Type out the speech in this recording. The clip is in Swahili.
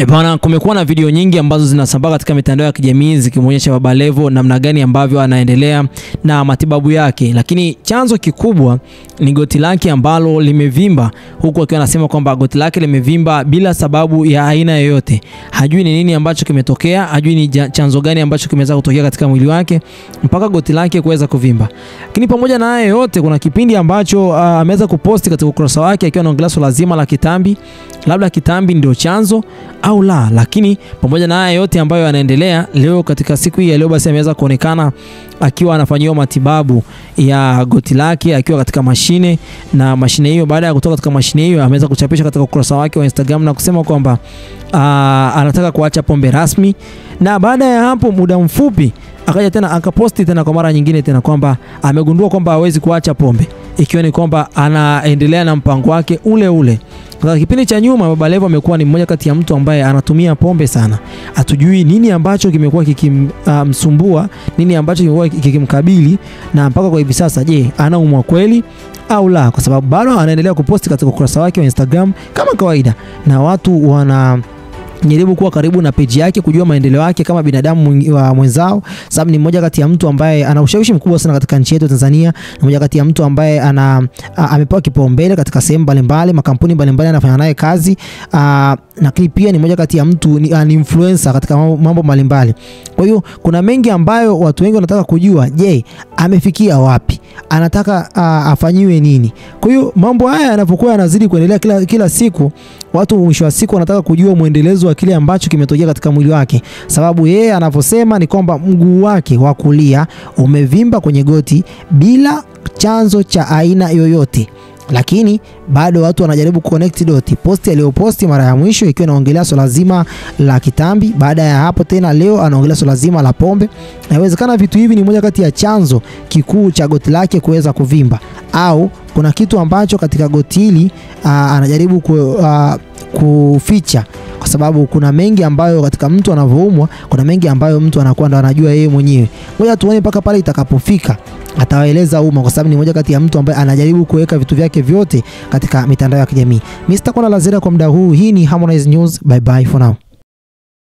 Bwana, kumekuwa na video nyingi ambazo zinasambaa katika mitandao ya kijamii zikimuonyesha Baba Levo namna gani ambavyo anaendelea na matibabu yake, lakini chanzo kikubwa ni goti lake ambalo limevimba, huku akiwa anasema kwamba goti lake limevimba bila sababu ya aina yoyote. Hajui ni nini ambacho kimetokea, hajui ni chanzo gani ambacho kimeweza kutokea katika mwili wake mpaka goti lake kuweza kuvimba. Lakini pamoja na hayo yote, kuna kipindi ambacho ameweza kuposti katika ukurasa wake akiwa anaongelea swala zima la kitambi, labda kitambi ndio chanzo au la. Lakini pamoja na haya yote ambayo yanaendelea leo, katika siku hii ya leo, basi ameweza kuonekana akiwa anafanyiwa matibabu ya goti lake akiwa katika mashine, na mashine hiyo, baada ya kutoka katika mashine hiyo, ameweza kuchapisha katika ukurasa wake wa Instagram na kusema kwamba anataka kuacha pombe rasmi. Na baada ya hapo muda mfupi akaja tena akaposti tena kwa mara nyingine tena kwamba amegundua kwamba hawezi kuacha pombe, ikiwa ni kwamba anaendelea na mpango wake ule ule. Kwa kipindi cha nyuma, Baba Levo amekuwa ni mmoja kati ya mtu ambaye anatumia pombe sana. Hatujui nini ambacho kimekuwa kikimsumbua, nini ambacho kimekuwa kikimkabili, na mpaka kwa hivi sasa, je, anaumwa kweli au la? Kwa sababu bado anaendelea kuposti katika ukurasa wake wa Instagram kama kawaida, na watu jaribu kuwa karibu na page yake kujua maendeleo yake kama binadamu mwenzao, sababu ni mmoja kati ya mtu ambaye ana ushawishi mkubwa sana katika nchi yetu Tanzania. Ni mmoja kati ya mtu ambaye amepewa kipaumbele katika sehemu mbalimbali, makampuni mbalimbali anafanya naye kazi, lakini pia ni mmoja kati ya mtu ni influencer katika mambo mbalimbali. Kwa hiyo kuna mengi ambayo watu wengi wanataka kujua, je, amefikia wapi? Anataka afanyiwe nini? Kwa hiyo mambo haya yanapokuwa yanazidi kuendelea kila siku, watu mwisho wa siku wanataka kujua muendelezo wa kile ambacho kimetokea katika mwili wake, sababu yeye anavyosema ni kwamba mguu wake wa kulia umevimba kwenye goti bila chanzo cha aina yoyote. Lakini bado watu wanajaribu connect dot. Posti aliyoposti mara ya mwisho ikiwa inaongelea swala zima la kitambi, baada ya hapo tena leo anaongelea swala zima la pombe. Inawezekana vitu hivi ni moja kati ya chanzo kikuu cha goti lake kuweza kuvimba, au kuna kitu ambacho katika goti hili anajaribu kuficha, kwa sababu kuna mengi ambayo katika mtu anavyoumwa, kuna mengi ambayo mtu anakuwa ndo anajua yeye mwenyewe. Ngoja tuone mpaka pale itakapofika atawaeleza umma, kwa sababu ni moja kati ya mtu ambaye anajaribu kuweka vitu vyake vyote katika mitandao ya kijamii. Mimi sitakuwa na la ziada kwa muda huu. Hii ni Harmonize News. Bye bye for now.